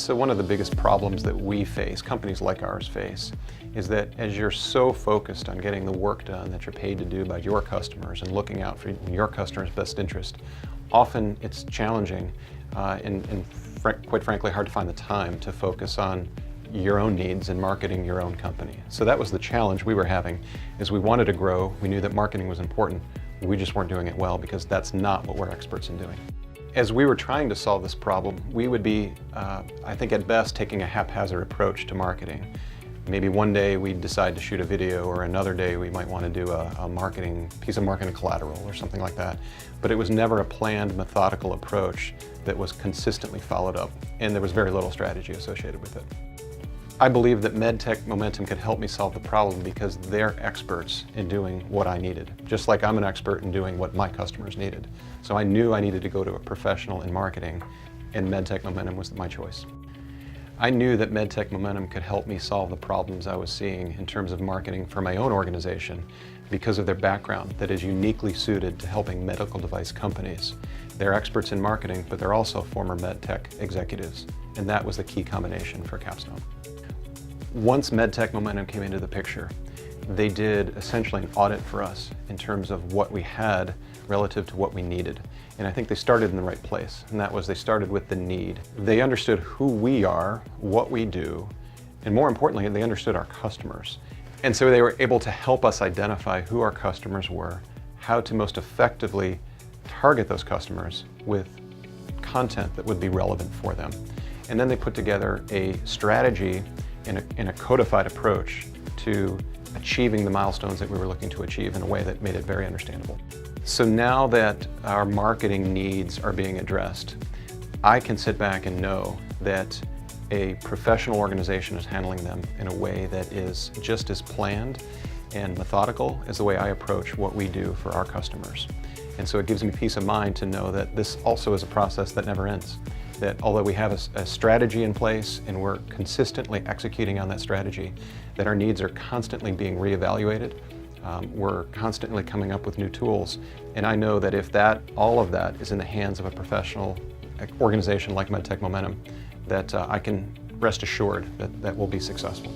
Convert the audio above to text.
So one of the biggest problems that we face, companies like ours face, is that as you're so focused on getting the work done that you're paid to do by your customers and looking out for your customers' best interest, often it's challenging and quite frankly hard to find the time to focus on your own needs and marketing your own company. So that was the challenge we were having, is we wanted to grow. We knew that marketing was important. We just weren't doing it well because that's not what we're experts in doing. As we were trying to solve this problem, we would be, I think at best, taking a haphazard approach to marketing. Maybe one day we'd decide to shoot a video, or another day we might want to do a piece of marketing collateral or something like that. But it was never a planned, methodical approach that was consistently followed up, and there was very little strategy associated with it. I believe that MedTech Momentum could help me solve the problem because they're experts in doing what I needed, just like I'm an expert in doing what my customers needed. So I knew I needed to go to a professional in marketing, and MedTech Momentum was my choice. I knew that MedTech Momentum could help me solve the problems I was seeing in terms of marketing for my own organization because of their background that is uniquely suited to helping medical device companies. They're experts in marketing, but they're also former MedTech executives, and that was the key combination for Kapstone. Once MedTech Momentum came into the picture, they did essentially an audit for us in terms of what we had relative to what we needed. And I think they started in the right place, and that was they started with the need. They understood who we are, what we do, and more importantly, they understood our customers. And so they were able to help us identify who our customers were, how to most effectively target those customers with content that would be relevant for them. And then they put together a strategy in a codified approach to achieving the milestones that we were looking to achieve in a way that made it very understandable. So now that our marketing needs are being addressed, I can sit back and know that a professional organization is handling them in a way that is just as planned and methodical as the way I approach what we do for our customers. And so it gives me peace of mind to know that this also is a process that never ends. That although we have a strategy in place and we're consistently executing on that strategy, that our needs are constantly being reevaluated. We're constantly coming up with new tools. And I know that if all of that is in the hands of a professional organization like MedTech Momentum, that I can rest assured that we'll be successful.